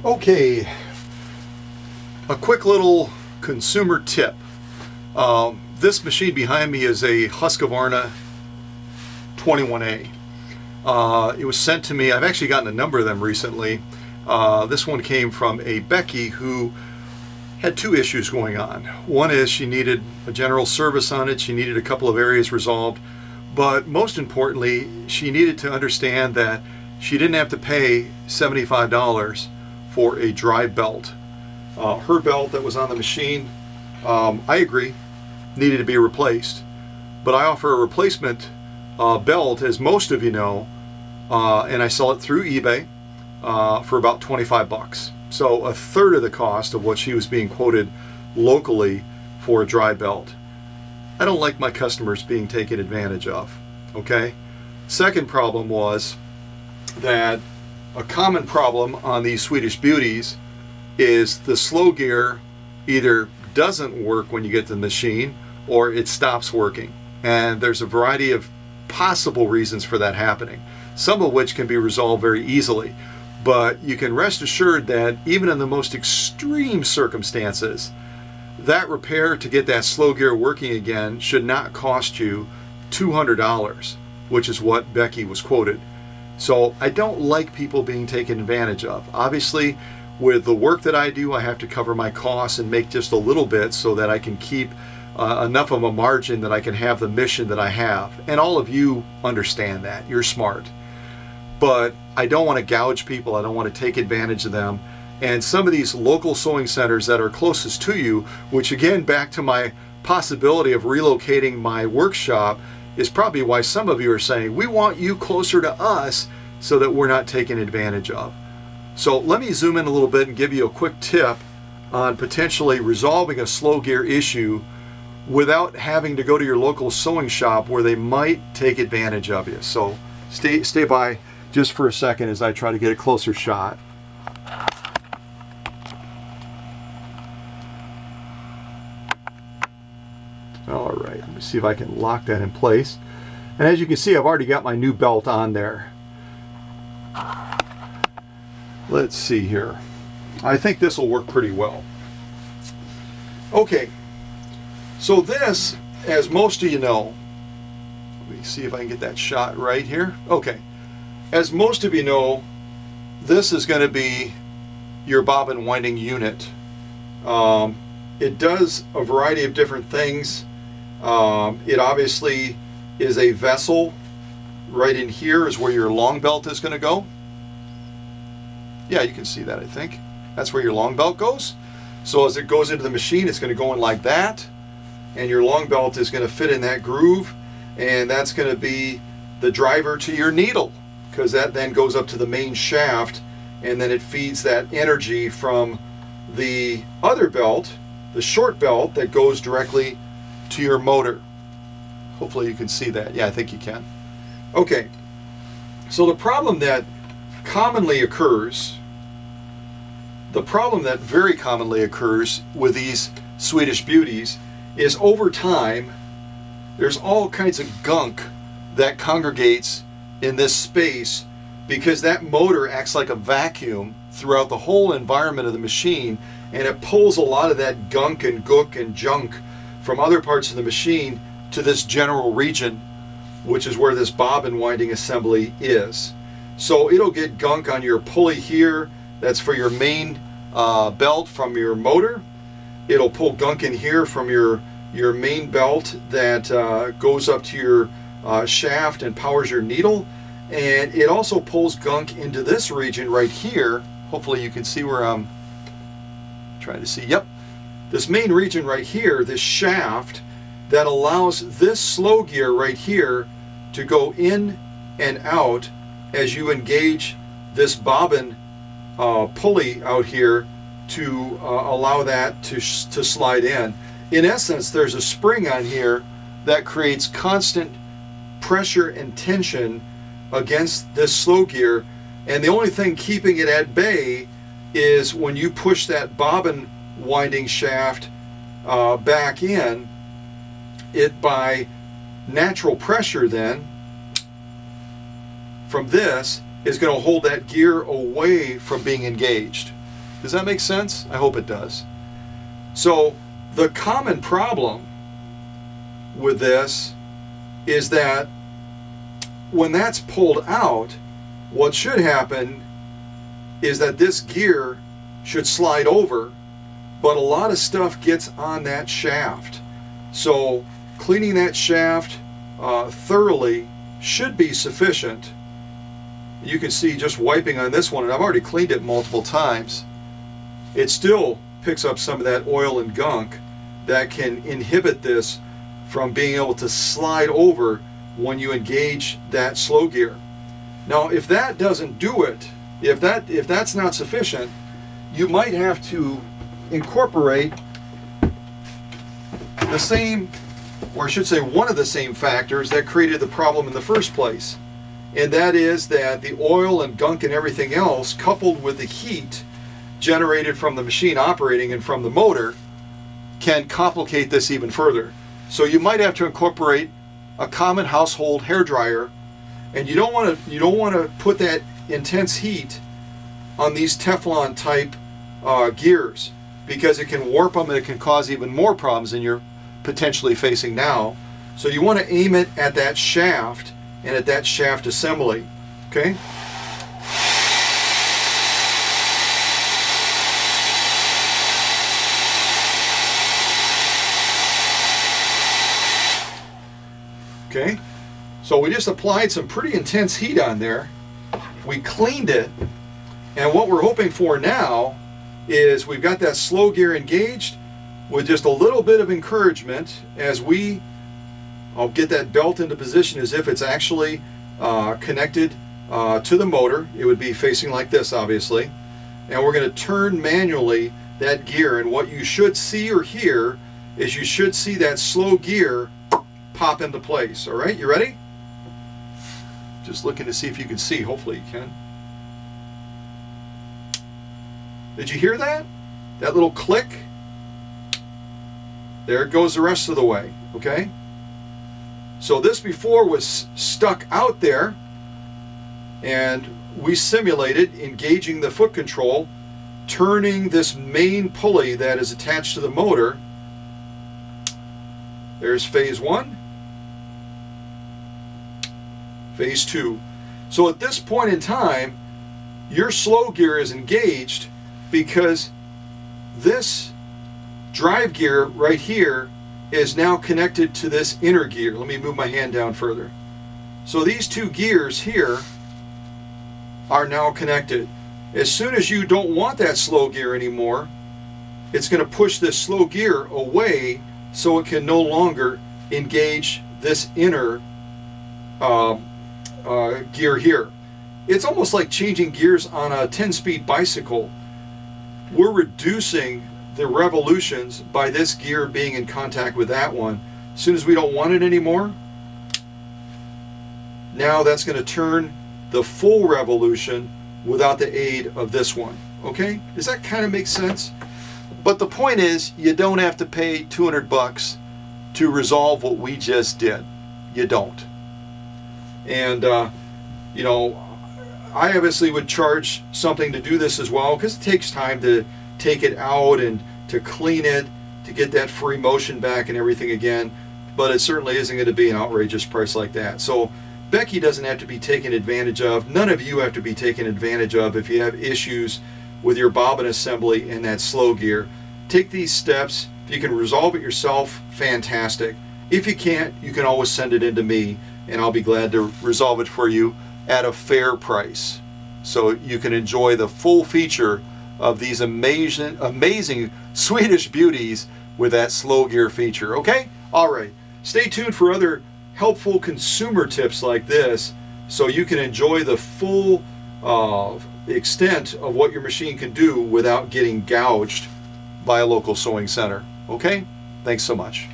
Okay, a quick little consumer tip. This machine behind me is a Husqvarna 21A. It was sent to me. I've actually gotten a number of them recently. This one came from a Becky who had two issues going on. One is she needed a general service on it. She needed a couple of areas resolved. But most importantly, she needed to understand that she didn't have to pay $75 for a dry belt. Her belt that was on the machine, I agree, needed to be replaced. But I offer a replacement belt, as most of you know, and I sell it through eBay for about 25 bucks. So a third of the cost of what she was being quoted locally for a dry belt. I don't like my customers being taken advantage of, okay? Second problem was that a common problem on these Swedish Beauties is the slow gear either doesn't work when you get to the machine or it stops working. And there's a variety of possible reasons for that happening, some of which can be resolved very easily. But you can rest assured that even in the most extreme circumstances, that repair to get that slow gear working again should not cost you $200, which is what Becky was quoted. So I don't like people being taken advantage of. Obviously, with the work that I do, I have to cover my costs and make just a little bit so that I can keep enough of a margin that I can have the mission that I have. And all of you understand that. You're smart. But I don't want to gouge people. I don't want to take advantage of them. And some of these local sewing centers that are closest to you, which again, back to my possibility of relocating my workshop, is probably why some of you are saying, we want you closer to us so that we're not taken advantage of. So let me zoom in a little bit and give you a quick tip on potentially resolving a slow gear issue without having to go to your local sewing shop where they might take advantage of you. So stay by just for a second as I try to get a closer shot. All right, let me see if I can lock that in place. And as you can see, I've already got my new belt on there. Let's see here. I think this will work pretty well. Okay, so this, as most of you know, let me see if I can get that shot right here. Okay, as most of you know, this is going to be your bobbin winding unit. It does a variety of different things. It obviously is a vessel. Right in here is where your long belt is going to go. Yeah, you can see that, I think. That's where your long belt goes. So as it goes into the machine, it's going to go in like that. And your long belt is going to fit in that groove. And that's going to be the driver to your needle, because that then goes up to the main shaft. And then it feeds that energy from the other belt, the short belt, that goes directly to your motor. Hopefully you can see that. Yeah, I think you can. Okay, so the problem that commonly occurs, the problem that very commonly occurs with these Swedish Beauties is over time, there's all kinds of gunk that congregates in this space because that motor acts like a vacuum throughout the whole environment of the machine, and it pulls a lot of that gunk and gook and junk from other parts of the machine to this general region, which is where this bobbin winding assembly is. So it'll get gunk on your pulley here, that's for your main belt from your motor. It'll pull gunk in here from your main belt that goes up to your shaft and powers your needle. And it also pulls gunk into this region right here. Hopefully you can see where I'm trying to see. Yep. This main region right here, this shaft, that allows this slow gear right here to go in and out as you engage this bobbin pulley out here to allow that to slide in. In essence, there's a spring on here that creates constant pressure and tension against this slow gear, and the only thing keeping it at bay is when you push that bobbin winding shaft back in, it by natural pressure then from this is going to hold that gear away from being engaged. Does that make sense? I hope it does. So the common problem with this is that when that's pulled out, what should happen is that this gear should slide over, but a lot of stuff gets on that shaft. So cleaning that shaft thoroughly should be sufficient. You can see just wiping on this one, and I've already cleaned it multiple times, it still picks up some of that oil and gunk that can inhibit this from being able to slide over when you engage that slow gear. Now, if that doesn't do it, if that's not sufficient, you might have to incorporate the same, or I should say one of the same factors that created the problem in the first place. And that is that the oil and gunk and everything else, coupled with the heat generated from the machine operating and from the motor, can complicate this even further. So you might have to incorporate a common household hairdryer, and you don't want to put that intense heat on these Teflon type gears, because it can warp them and it can cause even more problems than you're potentially facing now. So you want to aim it at that shaft and at that shaft assembly. Okay? Okay, so we just applied some pretty intense heat on there. We cleaned it, and what we're hoping for now is we've got that slow gear engaged with just a little bit of encouragement as I'll get that belt into position as if it's actually connected to the motor. It would be facing like this, obviously, and we're going to turn manually that gear, and what you should see or hear is you should see that slow gear pop into place. All right, you ready? Just looking to see if you can see. Hopefully you can. Did you hear that? That little click? There it goes the rest of the way. Okay? So this before was stuck out there, and we simulated engaging the foot control, turning this main pulley that is attached to the motor. There's phase 1. Phase 2. So at this point in time, your slow gear is engaged because this drive gear right here is now connected to this inner gear. Let me move my hand down further. So these two gears here are now connected. As soon as you don't want that slow gear anymore, it's going to push this slow gear away so it can no longer engage this inner gear here. It's almost like changing gears on a 10-speed bicycle. We're reducing the revolutions by this gear being in contact with that one. As soon as we don't want it anymore, now that's going to turn the full revolution without the aid of this one. Okay? Does that kind of make sense? But the point is, you don't have to pay $200 to resolve what we just did. You don't. And, you know, I obviously would charge something to do this as well, because it takes time to take it out and to clean it, to get that free motion back and everything again. But it certainly isn't going to be an outrageous price like that. So Becky doesn't have to be taken advantage of. None of you have to be taken advantage of if you have issues with your bobbin assembly and that slow gear. Take these steps. If you can resolve it yourself, fantastic. If you can't, you can always send it in to me, and I'll be glad to resolve it for you at a fair price, so you can enjoy the full feature of these amazing Swedish beauties with that slow gear feature. Okay? All right. Stay tuned for other helpful consumer tips like this, so you can enjoy the full extent of what your machine can do without getting gouged by a local sewing center. Okay? Thanks so much.